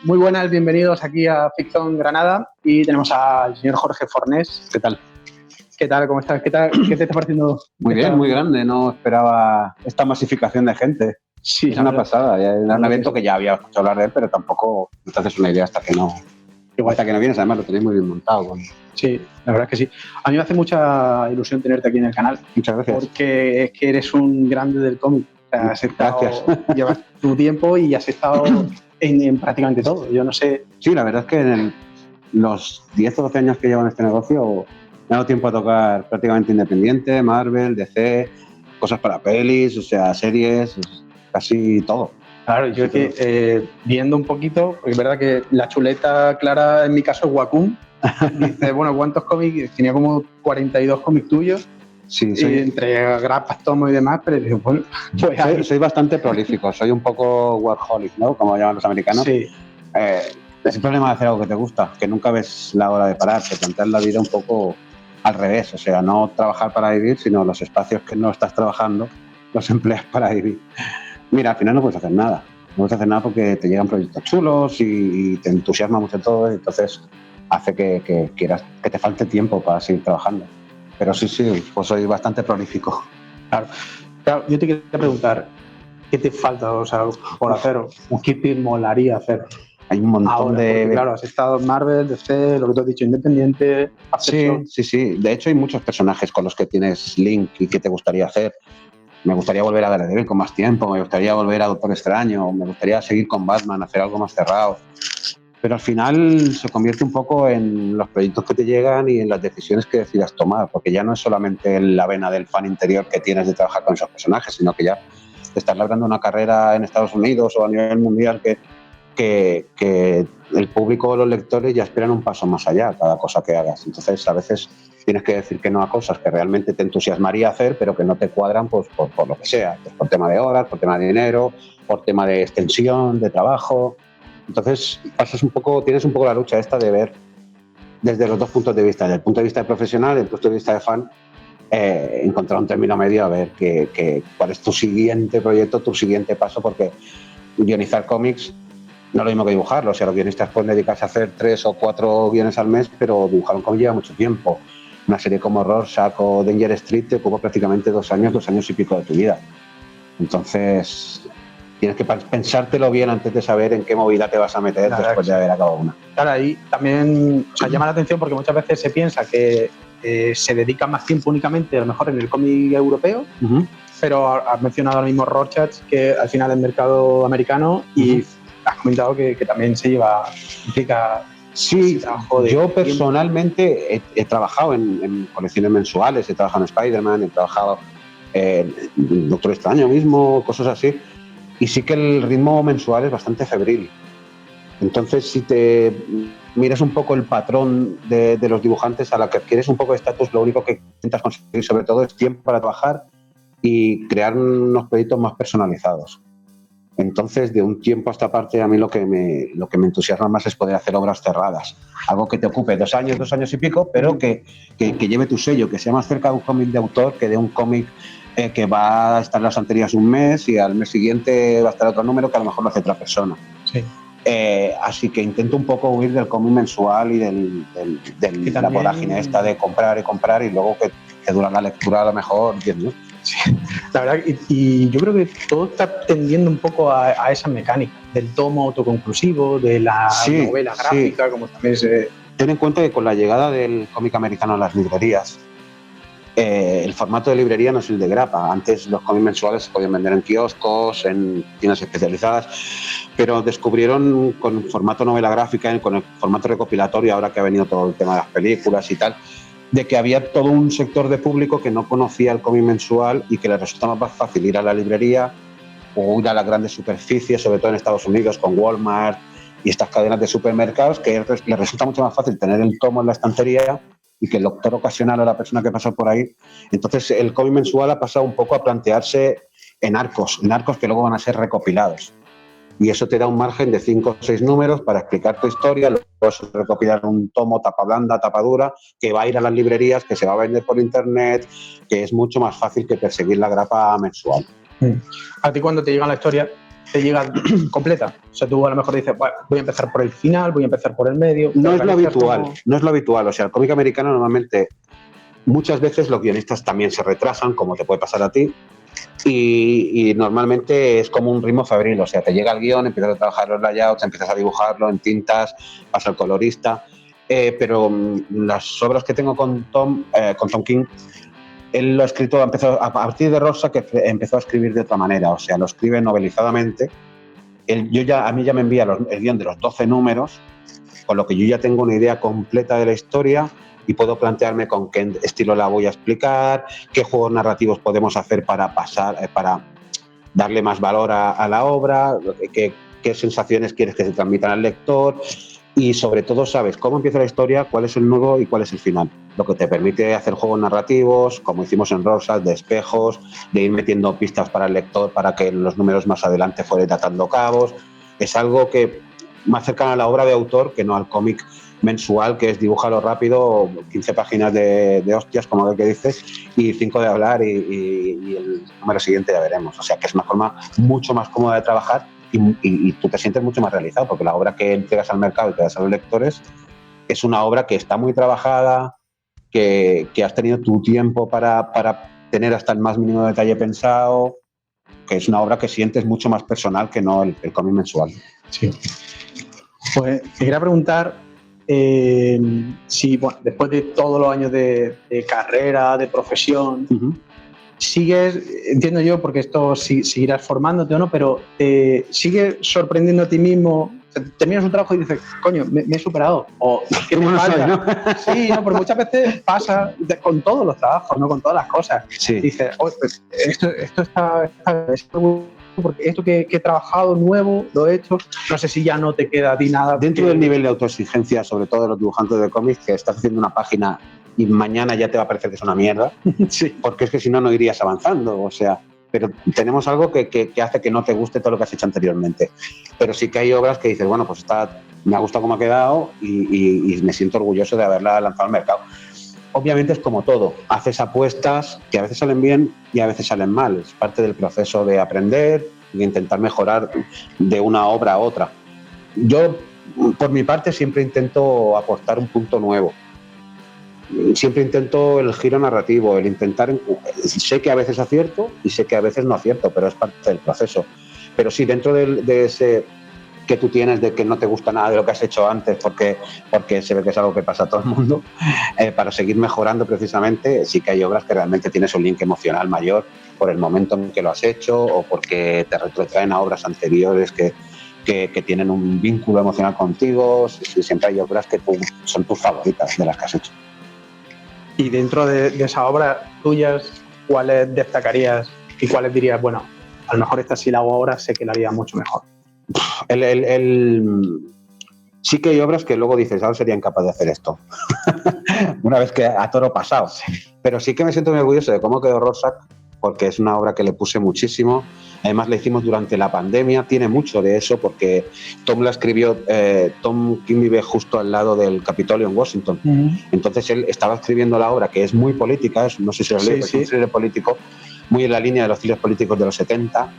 Muy buenas, bienvenidos aquí a Ficción Granada y tenemos al señor Jorge Fornés. ¿Qué tal? ¿Qué tal? ¿Cómo estás? ¿Qué te está pareciendo? Muy bien, muy grande. No esperaba esta masificación de gente. Sí, es una pasada. Era un evento que ya había escuchado hablar de él, pero tampoco te haces una idea hasta que no vienes. Además, lo tenéis muy bien montado. Bueno. Sí, la verdad es que sí. A mí me hace mucha ilusión tenerte aquí en el canal. Muchas gracias. Porque es que eres un grande del cómic. O sea, Gracias. Llevas tu tiempo y has estado en prácticamente todo. Yo no sé. Sí, la verdad es que en los 10 o 12 años que llevo en este negocio me ha dado tiempo a tocar prácticamente independiente, Marvel, DC, cosas para pelis, o sea, series, casi todo. Claro, yo es que viendo un poquito, es verdad que la chuleta clara en mi caso es Wacom. Dice, bueno, ¿cuántos cómics? Tenía como 42 cómics tuyos. Sí, entre grapas, tomos y demás, pero bueno, pues soy bastante prolífico, soy un poco workaholic, ¿no? Como llaman los americanos. Sí. Es el problema de hacer algo que te gusta, que nunca ves la hora de parar, que planteas la vida un poco al revés, o sea, no trabajar para vivir, sino los espacios que no estás trabajando los empleas para vivir. Mira, al final no puedes hacer nada. No puedes hacer nada porque te llegan proyectos chulos y te entusiasma mucho todo, y entonces hace que quieras, que te falte tiempo para seguir trabajando. Pero sí, pues soy bastante prolífico. Claro, yo te quería preguntar, ¿qué te falta, o sea, por hacer? ¿O qué te molaría hacer? Hay un montón porque, claro, has estado en Marvel, DC, lo que tú has dicho, independiente. Sí. De hecho, hay muchos personajes con los que tienes link y que te gustaría hacer. Me gustaría volver a Daredevil con más tiempo, me gustaría volver a Doctor Extraño, me gustaría seguir con Batman, hacer algo más cerrado. Pero al final se convierte un poco en los proyectos que te llegan y en las decisiones que decidas tomar, porque ya no es solamente la vena del fan interior que tienes de trabajar con esos personajes, sino que ya te estás labrando una carrera en Estados Unidos o a nivel mundial que el público o los lectores ya esperan un paso más allá cada cosa que hagas. Entonces, a veces tienes que decir que no a cosas que realmente te entusiasmaría hacer, pero que no te cuadran pues, por lo que sea, pues por tema de horas, por tema de dinero, por tema de extensión, de trabajo. Entonces, tienes un poco la lucha esta de ver desde los dos puntos de vista, desde el punto de vista de profesional y el punto de vista de fan, encontrar un término medio a ver cuál es tu siguiente proyecto, tu siguiente paso, porque guionizar cómics no es lo mismo que dibujarlo. O sea, los guionistas pueden dedicarse a hacer 3 o 4 guiones al mes, pero dibujar un cómic lleva mucho tiempo. Una serie como Rorschach o Danger Street te ocupa prácticamente 2 años y pico de tu vida. Entonces, tienes que pensártelo bien antes de saber en qué movida te vas a meter después de haber acabado una. Claro, ahí también llama la atención porque muchas veces se piensa que se dedica más tiempo únicamente a lo mejor en el cómic europeo, pero has mencionado ahora mismo Rorschach, que al final es mercado americano, y has comentado que también implica... Sí, yo personalmente he trabajado en colecciones mensuales, he trabajado en Spider-Man, he trabajado en Doctor Extraño mismo, cosas así. Y sí que el ritmo mensual es bastante febril. Entonces, si te miras un poco el patrón de los dibujantes a la que adquieres un poco de estatus, lo único que intentas conseguir sobre todo es tiempo para trabajar y crear unos proyectos más personalizados. Entonces, de un tiempo a esta parte, a mí lo que me entusiasma más es poder hacer obras cerradas. Algo que te ocupe 2 años y pico, pero que lleve tu sello, que sea más cerca de un cómic de autor que de un cómic que va a estar en las anteriores un mes y al mes siguiente va a estar otro número que a lo mejor lo hace otra persona. Sí. Así que intento un poco huir del cómic mensual y de la vorágine esta de comprar y luego que dura la lectura a lo mejor 10 minutos. Sí, la verdad, y yo creo que todo está tendiendo un poco a esa mecánica del tomo autoconclusivo, de la novela gráfica, como también se... Ten en cuenta que con la llegada del cómic americano a las librerías, el formato de librería no es el de grapa. Antes los cómics mensuales se podían vender en kioscos, en tiendas especializadas, pero descubrieron con el formato novela gráfica, con el formato recopilatorio, ahora que ha venido todo el tema de las películas y tal, de que había todo un sector de público que no conocía el cómic mensual y que le resultaba más fácil ir a la librería o ir a las grandes superficies, sobre todo en Estados Unidos, con Walmart y estas cadenas de supermercados, que les resulta mucho más fácil tener el tomo en la estantería y que el lector ocasional o la persona que pasó por ahí. Entonces, el cómic mensual ha pasado un poco a plantearse en arcos que luego van a ser recopilados. Y eso te da un margen de 5 o 6 números para explicar tu historia, luego recopilar un tomo tapa blanda, tapa dura, que va a ir a las librerías, que se va a vender por internet, que es mucho más fácil que perseguir la grapa mensual. A ti cuando te llega la historia, te llega completa. O sea, tú a lo mejor dices, bueno, voy a empezar por el final, voy a empezar por el medio. No es lo habitual. O sea, el cómic americano normalmente, muchas veces los guionistas también se retrasan, como te puede pasar a ti, y normalmente es como un ritmo febril. O sea, te llega el guión, empiezas a trabajar los layouts, empiezas a dibujarlo en tintas, vas al colorista. Pero las obras que tengo con Tom King, él lo ha escrito, a partir de Rosa, que empezó a escribir de otra manera. O sea, lo escribe novelizadamente. A mí ya me envía el guión de los 12 números, con lo que yo ya tengo una idea completa de la historia y puedo plantearme con qué estilo la voy a explicar, qué juegos narrativos podemos hacer para darle más valor a la obra, qué sensaciones quieres que se transmitan al lector. Y sobre todo sabes cómo empieza la historia, cuál es el nudo y cuál es el final. Lo que te permite hacer juegos narrativos, como hicimos en Rosas, de espejos, de ir metiendo pistas para el lector para que los números más adelante fueran atando cabos. Es algo que más cercano a la obra de autor que no al cómic mensual, que es dibújalo rápido, 15 páginas de hostias, como el que dices, y 5 de hablar y el número siguiente ya veremos. O sea que es una forma mucho más cómoda de trabajar. Y tú te sientes mucho más realizado, porque la obra que entregas al mercado y te das a los lectores es una obra que está muy trabajada, que has tenido tu tiempo para tener hasta el más mínimo detalle pensado, que es una obra que sientes mucho más personal que no el cómic mensual. Sí. Pues te quería preguntar si, bueno, después de todos los años de carrera, de profesión, sigues, entiendo yo, porque esto seguirás formándote o no, pero sigues sorprendiendo a ti mismo. Terminas un trabajo y dices, coño, me he superado. O ¿qué me falta? ¿No? Sí, no, porque muchas veces pasa con todos los trabajos, no con todas las cosas. Sí. Dices, oh, pues, esto está porque esto que he trabajado nuevo, lo he hecho, no sé si ya no te queda a ti nada. Dentro del nivel de autoexigencia, sobre todo de los dibujantes de cómics, que estás haciendo una página y mañana ya te va a parecer que es una mierda, sí. Porque es que si no, no irías avanzando, o sea, pero tenemos algo que hace que no te guste todo lo que has hecho anteriormente. Pero sí que hay obras que dices, bueno, pues me ha gustado cómo ha quedado y me siento orgulloso de haberla lanzado al mercado. Obviamente es como todo, haces apuestas que a veces salen bien y a veces salen mal, es parte del proceso de aprender y de intentar mejorar de una obra a otra. Yo, por mi parte, siempre intento aportar un punto nuevo. Siempre intento el giro narrativo, el intentar... Sé que a veces acierto y sé que a veces no acierto, pero es parte del proceso. Pero sí, dentro de ese que tú tienes de que no te gusta nada de lo que has hecho antes porque se ve que es algo que pasa a todo el mundo, para seguir mejorando precisamente, sí que hay obras que realmente tienes un link emocional mayor por el momento en que lo has hecho o porque te retrotraen a obras anteriores que tienen un vínculo emocional contigo. Siempre hay obras que son tus favoritas de las que has hecho. Y dentro de esas obras tuyas, ¿cuáles destacarías y cuáles dirías, bueno, a lo mejor esta si la hago ahora sé que la haría mucho mejor? Sí que hay obras que luego dices, ahora sería incapaz de hacer esto. Una vez que a toro pasado. Pero sí que me siento muy orgulloso de cómo quedó Rorschach, porque es una obra que le puse muchísimo. Además la hicimos durante la pandemia, tiene mucho de eso porque Tom la escribió, Tom King vive justo al lado del Capitolio en Washington. Entonces él estaba escribiendo la obra, que es muy política, no sé si lo leí, pero es un thriller político, muy en la línea de los thrillers políticos de los 70.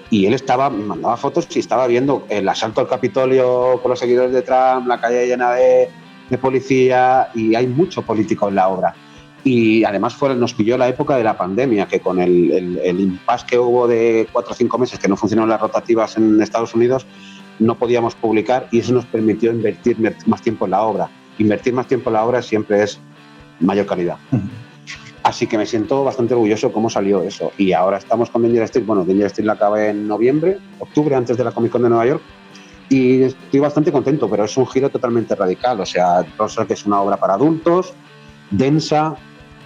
Y él mandaba fotos y estaba viendo el asalto al Capitolio con los seguidores de Trump, la calle llena de policía, y hay mucho político en la obra. Y además nos pilló la época de la pandemia, que con el impasse que hubo de 4 o 5 meses que no funcionaron las rotativas en Estados Unidos, no podíamos publicar y eso nos permitió invertir más tiempo en la obra. Invertir más tiempo en la obra siempre es mayor calidad. Así que me siento bastante orgulloso de cómo salió eso. Y ahora estamos con Danger Street. Bueno, Danger Street la acabé en octubre, antes de la Comic Con de Nueva York. Y estoy bastante contento, pero es un giro totalmente radical. O sea, Rorschach es una obra para adultos, densa,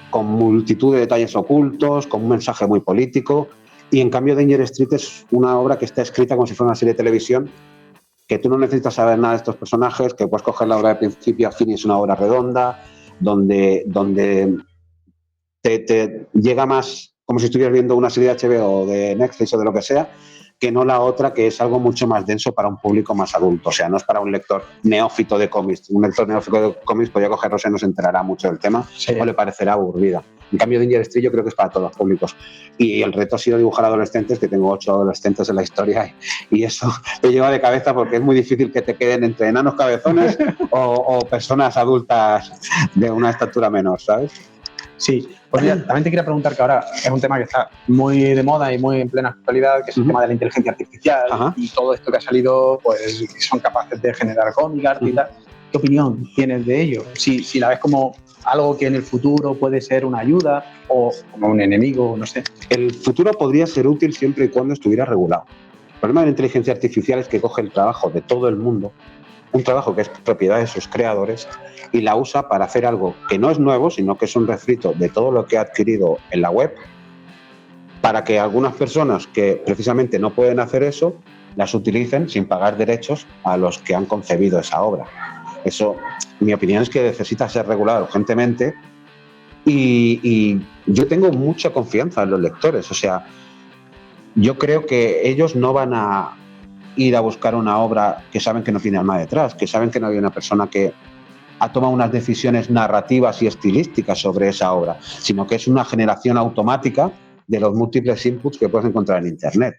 con multitud de detalles ocultos, con un mensaje muy político. Y en cambio Danger Street es una obra que está escrita como si fuera una serie de televisión, que tú no necesitas saber nada de estos personajes, que puedes coger la obra de principio a fin y es una obra redonda, donde te llega más como si estuvieras viendo una serie de HBO o de Netflix o de lo que sea, que no la otra, que es algo mucho más denso para un público más adulto. O sea, no es para un lector neófito de cómics. Un lector neófito de cómics podría cogerlos y no se enterará mucho del tema, sí, o le parecerá aburrida. En cambio, Danger Street yo creo que es para todos los públicos. Y el reto ha sido dibujar adolescentes, que tengo 8 adolescentes en la historia, y eso te lleva de cabeza porque es muy difícil que te queden entre enanos cabezones o personas adultas de una estatura menor, ¿sabes? Sí, pues mira, también te quería preguntar que ahora es un tema que está muy de moda y muy en plena actualidad, que es el tema de la inteligencia artificial. Ajá. Y todo esto que ha salido, pues son capaces de generar cómic, arte y tal. ¿Qué opinión tienes de ello? Si la ves como algo que en el futuro puede ser una ayuda o como un enemigo, no sé. El futuro podría ser útil siempre y cuando estuviera regulado. El problema de la inteligencia artificial es que coge el trabajo de todo el mundo, un trabajo que es propiedad de sus creadores, y la usa para hacer algo que no es nuevo, sino que es un refrito de todo lo que ha adquirido en la web, para que algunas personas que precisamente no pueden hacer eso, las utilicen sin pagar derechos a los que han concebido esa obra. Eso, mi opinión es que necesita ser regulado urgentemente, y yo tengo mucha confianza en los lectores. O sea, yo creo que ellos no van a ir a buscar una obra que saben que no tiene alma detrás, que saben que no hay una persona que ha tomado unas decisiones narrativas y estilísticas sobre esa obra, sino que es una generación automática de los múltiples inputs que puedes encontrar en Internet.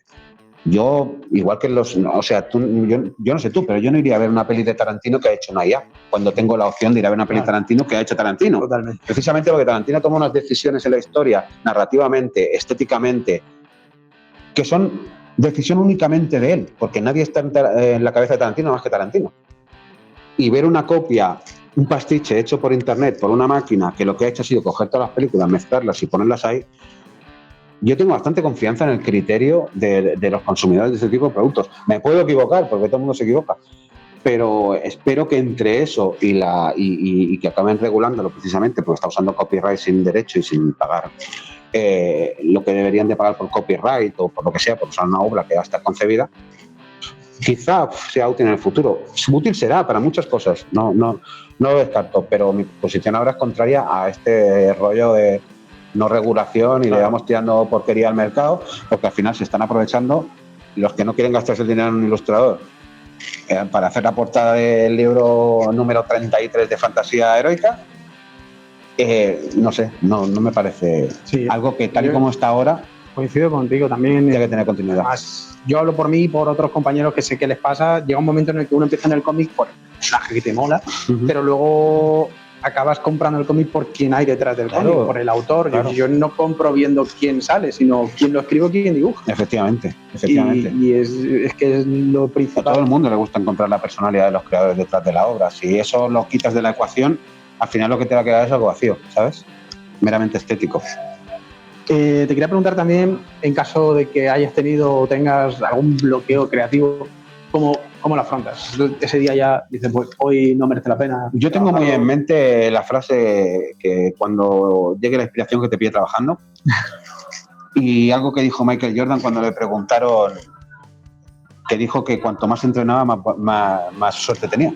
Yo, igual que o sea, yo no sé tú, pero yo no iría a ver una peli de Tarantino que ha hecho una IA, cuando tengo la opción de ir a ver una peli de Tarantino que ha hecho Tarantino. Totalmente. Precisamente porque Tarantino toma unas decisiones en la historia, narrativamente, estéticamente, que son decisión únicamente de él, porque nadie está en la cabeza de Tarantino más que Tarantino. Y ver una copia, un pastiche hecho por Internet, por una máquina, que lo que ha hecho ha sido coger todas las películas, mezclarlas y ponerlas ahí, yo tengo bastante confianza en el criterio de los consumidores de ese tipo de productos. Me puedo equivocar, porque todo el mundo se equivoca, pero espero que entre eso y que acaben regulándolo precisamente porque está usando copyright sin derecho y sin pagar lo que deberían de pagar por copyright o por lo que sea, por usar una obra que ya está concebida, quizá sea útil en el futuro. Útil será para muchas cosas, no lo descarto, pero mi posición ahora es contraria a este rollo de no regulación y le vamos tirando porquería al mercado, porque al final se están aprovechando los que no quieren gastarse el dinero en un ilustrador para hacer la portada del libro número 33 de fantasía heroica. No sé, no me parece algo que tal y como está ahora. Coincido contigo también. Tiene que tener continuidad. Más, yo hablo por mí y por otros compañeros que sé que les pasa. Llega un momento en el que uno empieza en el cómic por el personaje que te mola, pero luego acabas comprando el cómic por quién hay detrás del cómic, por el autor. Claro. Yo no compro viendo quién sale, sino quién lo escribe o quién dibuja. Efectivamente. Y es que es lo principal. A todo el mundo le gusta encontrar la personalidad de los creadores detrás de la obra. Si eso lo quitas de la ecuación, al final lo que te va a quedar es algo vacío, ¿sabes? Meramente estético. Te quería preguntar también, en caso de que hayas tenido o tengas algún bloqueo creativo, ¿cómo lo afrontas? Ese día ya dices, pues hoy no merece la pena. Yo tengo muy en mente la frase que cuando llegue la inspiración que te pide trabajando, y algo que dijo Michael Jordan cuando le preguntaron, que dijo que cuanto más entrenaba, más suerte tenía.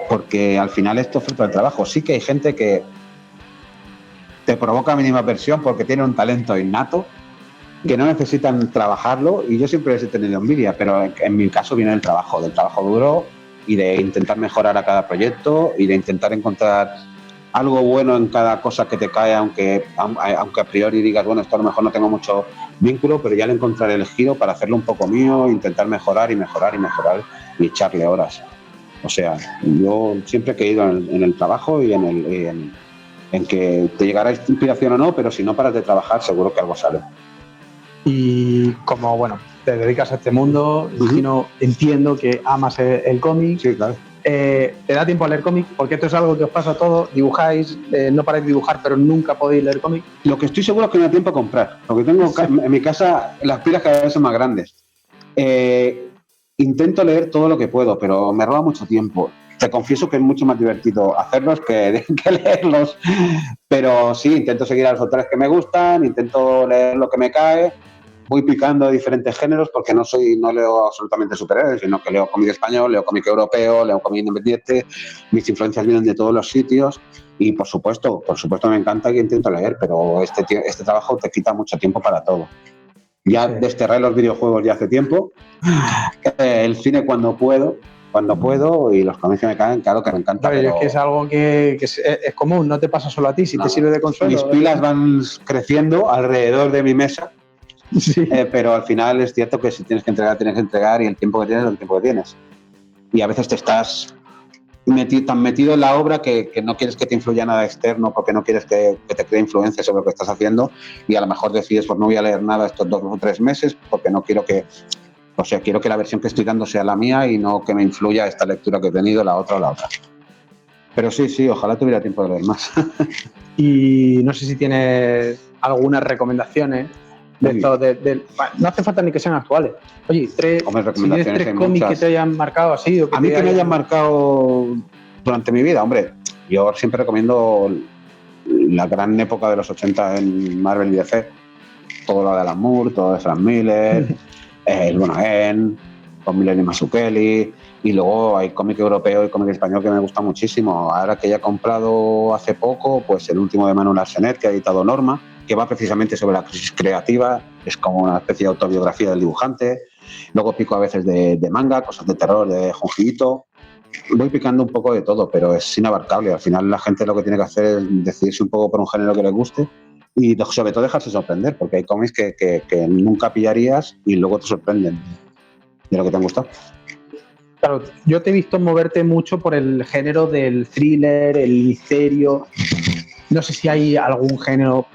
Porque al final esto es fruto del trabajo. Sí que hay gente que te provoca mínima versión porque tiene un talento innato, que no necesitan trabajarlo, y yo siempre les he tenido envidia, pero en mi caso viene del trabajo duro y de intentar mejorar a cada proyecto y de intentar encontrar algo bueno en cada cosa que te cae, aunque a priori digas, bueno, esto a lo mejor no tengo mucho vínculo, pero ya le encontraré el giro para hacerlo un poco mío, intentar mejorar y echarle horas. O sea, yo siempre he creído en el trabajo y en que te llegará inspiración o no, pero si no paras de trabajar, seguro que algo sale. Y como, bueno, te dedicas a este mundo, entiendo que amas el cómic. Sí, claro. ¿Te da tiempo a leer cómic? Porque esto es algo que os pasa a todos. Dibujáis, no paráis de dibujar, pero nunca podéis leer cómic. Lo que estoy seguro es que me da tiempo a comprar. Porque tengo en mi casa las pilas cada vez son más grandes. Intento leer todo lo que puedo, pero me roba mucho tiempo. Te confieso que es mucho más divertido hacerlos que leerlos, pero sí, intento seguir a los autores que me gustan, intento leer lo que me cae, voy picando de diferentes géneros porque no leo absolutamente superhéroes, sino que leo cómic español, leo cómic europeo, leo cómic independiente, mis influencias vienen de todos los sitios y por supuesto me encanta que intento leer, pero este trabajo te quita mucho tiempo para todo. Ya Sí. desterré los videojuegos ya hace tiempo. El cine cuando puedo, y los cómics que me caen, claro que me encanta. Pero pero es que es algo que es común, no te pasa solo a ti, si no, te sirve de consuelo. mis pilas van creciendo alrededor de mi mesa, Sí. pero al final es cierto que si tienes que entregar y el tiempo que tienes es el tiempo que tienes. Y a veces te estás tan metido en la obra que no quieres que te influya nada externo porque no quieres que te cree influencia sobre lo que estás haciendo y a lo mejor decides pues no voy a leer nada estos 2 o 3 meses porque no quiero que, o sea, quiero que la versión que estoy dando sea la mía y no que me influya esta lectura que he tenido, la otra o la otra. Pero sí, ojalá tuviera tiempo de leer más. Y no sé si tienes algunas recomendaciones de estos, no hace falta ni que sean actuales. Oye, si tienes 3 cómics que te hayan marcado así. O que a mí que me hayan marcado durante mi vida, hombre, yo siempre recomiendo la gran época de los 80 en Marvel y DC. Todo lo de Alan Moore, todo de Frank Miller, el Bonaen, con Miller y Mazzucchelli, y luego hay cómic europeo y cómic español que me gusta muchísimo. Ahora que ya he comprado hace poco, pues el último de Manuel Arsenet, que ha editado Norma, que va precisamente sobre la crisis creativa, es como una especie de autobiografía del dibujante. Luego pico a veces de manga, cosas de terror, de Junji Ito. Voy picando un poco de todo, pero es inabarcable. Al final la gente lo que tiene que hacer es decidirse un poco por un género que le guste y sobre todo dejarse sorprender, porque hay cómics que nunca pillarías y luego te sorprenden de lo que te han gustado. Claro, yo te he visto moverte mucho por el género del thriller, el misterio. No sé si hay algún género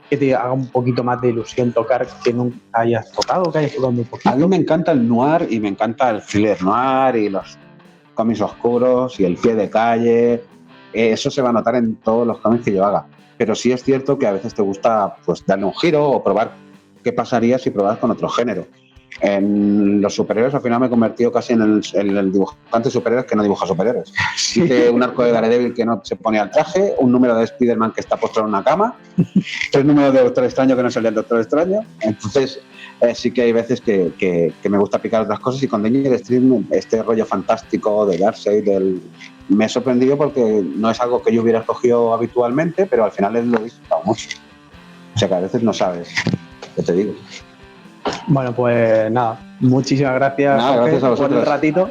que te haga un poquito más de ilusión tocar que nunca hayas tocado, que hayas tocado muy poquito. A mí me encanta el noir y me encanta el thriller noir y los cómics oscuros y el pie de calle. Eso se va a notar en todos los cómics que yo haga. Pero sí es cierto que a veces te gusta pues darle un giro o probar qué pasaría si probas con otro género. En los superhéroes al final me he convertido casi en el dibujante de superhéroes que no dibuja superhéroes. Sí. Hice un arco de Daredevil que no se pone al traje, un número de Spider-Man que está postrado en una cama, 3 números de Doctor Extraño que no es el del Doctor Extraño. Entonces sí que hay veces que me gusta picar otras cosas y con Danger Stream este rollo fantástico de Darkseid me he sorprendido porque no es algo que yo hubiera escogido habitualmente, pero al final lo he disfrutado mucho. O sea que a veces no sabes, ¿qué te digo? Bueno, pues nada, muchísimas gracias, Jorge, gracias a vosotros por el ratito.